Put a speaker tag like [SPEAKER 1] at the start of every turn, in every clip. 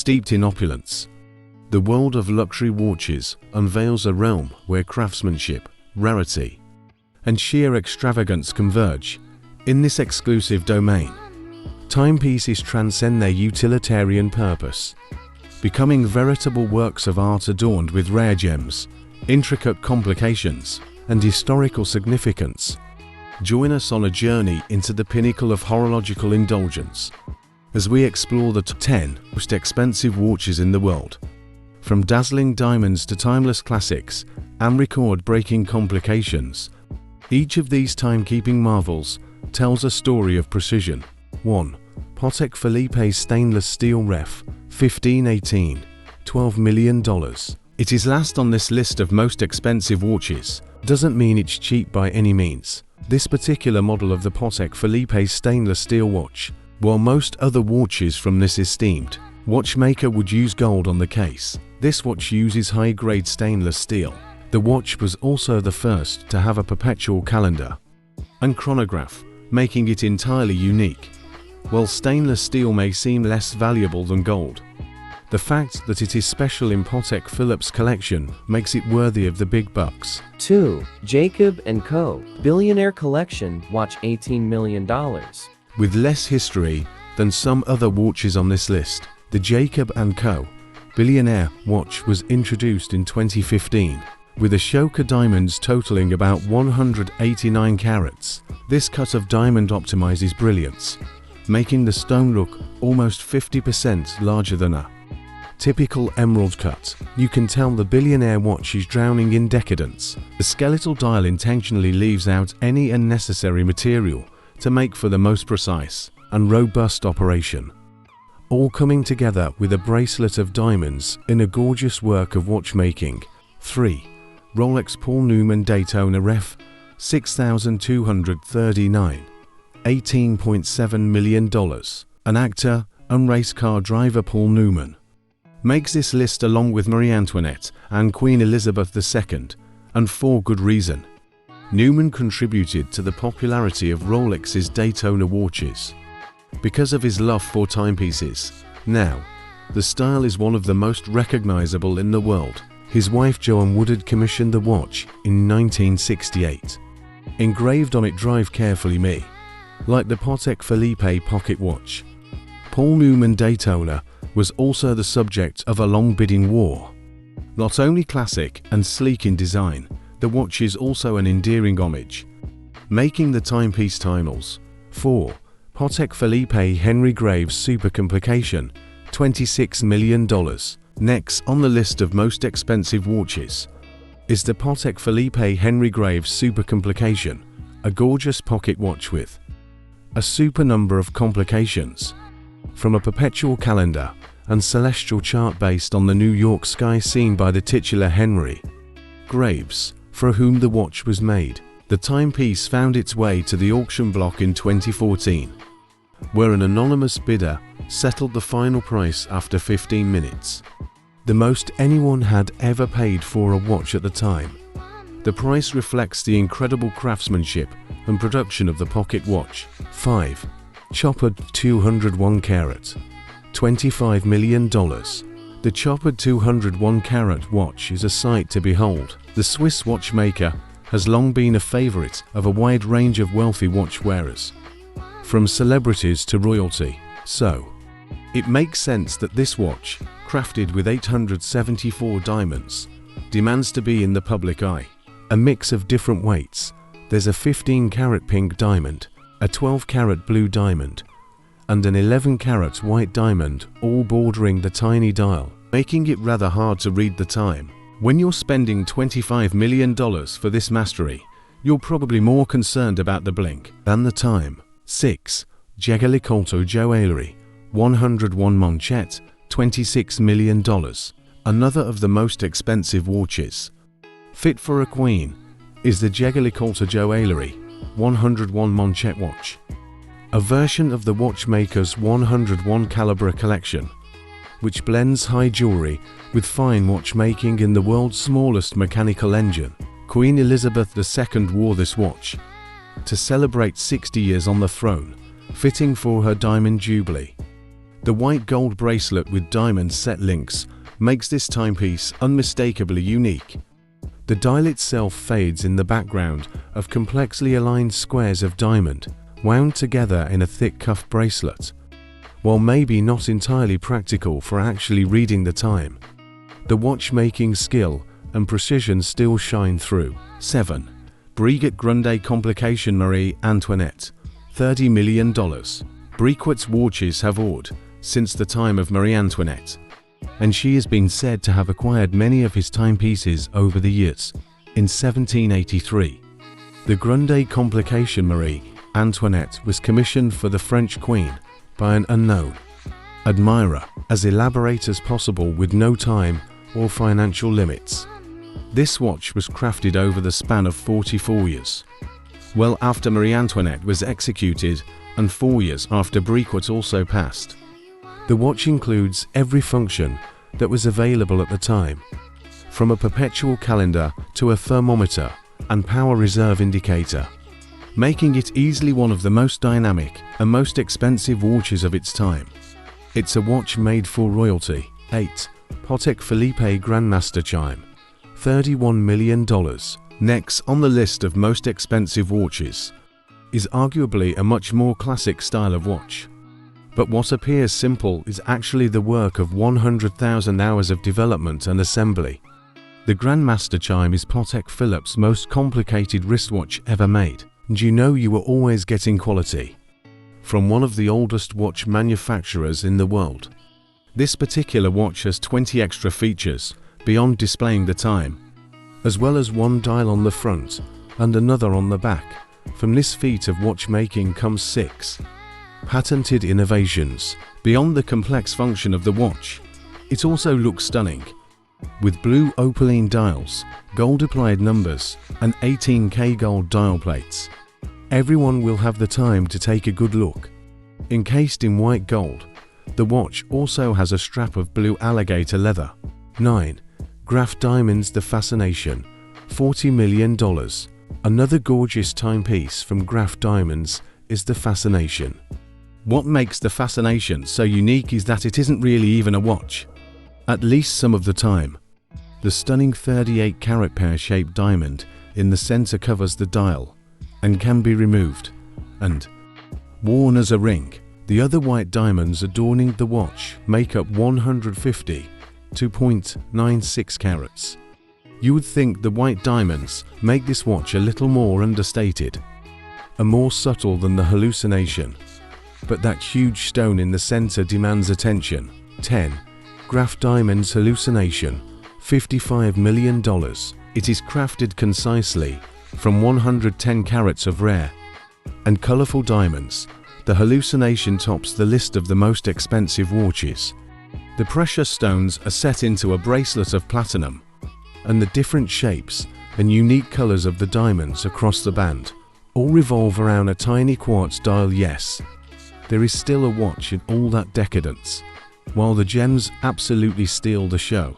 [SPEAKER 1] steeped in opulence. The world of luxury watches unveils a realm where craftsmanship, rarity, and sheer extravagance converge. In this exclusive domain, timepieces transcend their utilitarian purpose, becoming veritable works of art adorned with rare gems, intricate complications, and historical significance. Join us on a journey into the pinnacle of horological indulgence as we explore the top 10 most expensive watches in the world. From dazzling diamonds to timeless classics and record-breaking complications, each of these timekeeping marvels tells a story of precision. 1. Patek Philippe stainless steel ref, 1518, $12 million. It is last on this list of most expensive watches. Doesn't mean it's cheap by any means. This particular model of the Patek Philippe stainless steel watch, while most other watches from this esteemed watchmaker would use gold on the case, this watch uses high-grade stainless steel. The watch was also the first to have a perpetual calendar and chronograph, making it entirely unique. While stainless steel may seem less valuable than gold, the fact that it is special in Patek Philippe's collection makes it worthy of the big bucks.
[SPEAKER 2] 2. Jacob & Co. Billionaire Collection Watch, $18 million.
[SPEAKER 1] With less history than some other watches on this list, the Jacob & Co. Billionaire watch was introduced in 2015, with Ashoka diamonds totaling about 189 carats. This cut of diamond optimizes brilliance, making the stone look almost 50% larger than a typical emerald cut. You can tell the billionaire watch is drowning in decadence. The skeletal dial intentionally leaves out any unnecessary material to make for the most precise and robust operation, all coming together with a bracelet of diamonds in a gorgeous work of watchmaking. 3. Rolex Paul Newman Daytona Ref, 6239, $18.7 million. An actor and race car driver, Paul Newman makes this list along with Marie Antoinette and Queen Elizabeth II, and for good reason. Newman contributed to the popularity of Rolex's Daytona watches because of his love for timepieces. Now, the style is one of the most recognizable in the world. His wife Joan Woodard commissioned the watch in 1968. Engraved on it, "Drive carefully, me," like the Patek Philippe pocket watch. Paul Newman Daytona was also the subject of a long bidding war. Not only classic and sleek in design, the watch is also an endearing homage, making the timepiece timeless. 4. Patek Philippe Henry Graves Super Complication, $26 million. Next on the list of most expensive watches is the Patek Philippe Henry Graves Super Complication, a gorgeous pocket watch with a super number of complications, from a perpetual calendar and celestial chart based on the New York sky seen by the titular Henry Graves, for whom the watch was made. The timepiece found its way to the auction block in 2014, where an anonymous bidder settled the final price after 15 minutes, the most anyone had ever paid for a watch at the time. The price reflects the incredible craftsmanship and production of the pocket watch. 5. Chopard 201 carat, $25 million. The Chopard 201 carat watch is a sight to behold. The Swiss watchmaker has long been a favorite of a wide range of wealthy watch wearers, from celebrities to royalty. So, it makes sense that this watch, crafted with 874 diamonds, demands to be in the public eye. A mix of different weights. There's a 15-carat pink diamond, a 12-carat blue diamond, and an 11-carat white diamond, all bordering the tiny dial, making it rather hard to read the time. When you're spending $25 million for this mastery, you're probably more concerned about the blink than the time. 6. Jaeger-LeCoultre Joaillerie 101 Manchette, $26 million. Another of the most expensive watches fit for a queen is the Jaeger-LeCoultre Joaillerie 101 Manchette watch, a version of the watchmaker's 101 caliber collection, which blends high jewelry with fine watchmaking in the world's smallest mechanical engine. Queen Elizabeth II wore this watch to celebrate 60 years on the throne, fitting for her Diamond Jubilee. The white gold bracelet with diamond set links makes this timepiece unmistakably unique. The dial itself fades in the background of complexly aligned squares of diamond, wound together in a thick cuff bracelet. While maybe not entirely practical for actually reading the time, the watchmaking skill and precision still shine through. 7. Breguet Grande Complication Marie Antoinette, $30 million. Breguet's watches have awed since the time of Marie Antoinette, and she has been said to have acquired many of his timepieces over the years. In 1783, the Grande Complication Marie Antoinette was commissioned for the French Queen by an unknown admirer, as elaborate as possible with no time or financial limits. This watch was crafted over the span of 44 years, well after Marie Antoinette was executed and 4 years after Breguet also passed. The watch includes every function that was available at the time, from a perpetual calendar to a thermometer and power reserve indicator, making it easily one of the most dynamic and most expensive watches of its time. It's a watch made for royalty. 8. Patek Philippe Grandmaster Chime, $31 million. Next on the list of most expensive watches is arguably a much more classic style of watch. But what appears simple is actually the work of 100,000 hours of development and assembly. The Grandmaster Chime is Patek Philippe's most complicated wristwatch ever made, and you know you were always getting quality from one of the oldest watch manufacturers in the world. This particular watch has 20 extra features beyond displaying the time, as well as one dial on the front and another on the back. From this feat of watchmaking comes 6 patented innovations. Beyond the complex function of the watch, it also looks stunning, with blue opaline dials, gold-applied numbers, and 18K gold dial plates. Everyone will have the time to take a good look. Encased in white gold, the watch also has a strap of blue alligator leather. 9. Graph Diamonds The Fascination, $40 million. Another gorgeous timepiece from Graph Diamonds is the Fascination. What makes the Fascination so unique is that it isn't really even a watch, at least some of the time. The stunning 38-carat pear-shaped diamond in the center covers the dial and can be removed and worn as a ring. The other white diamonds adorning the watch make up 150 to 0.96 carats. You would think the white diamonds make this watch a little more understated and more subtle than the hallucination, but that huge stone in the center demands attention. 10. Graph Diamonds Hallucination, $55 million. It is crafted concisely from 110 carats of rare and colorful diamonds. The Hallucination tops the list of the most expensive watches. The precious stones are set into a bracelet of platinum, and the different shapes and unique colors of the diamonds across the band all revolve around a tiny quartz dial. Yes, there is still a watch in all that decadence, while the gems absolutely steal the show.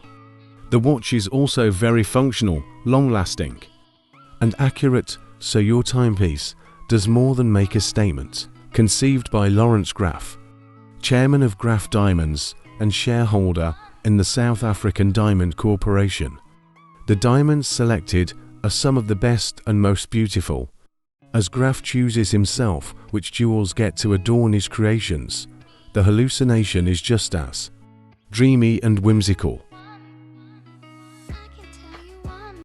[SPEAKER 1] The watch is also very functional, long-lasting, and accurate, so your timepiece does more than make a statement. Conceived by Lawrence Graf, chairman of Graf Diamonds and shareholder in the South African Diamond Corporation. The diamonds selected are some of the best and most beautiful, as Graf chooses himself which jewels get to adorn his creations. The Hallucination is just as dreamy and whimsical.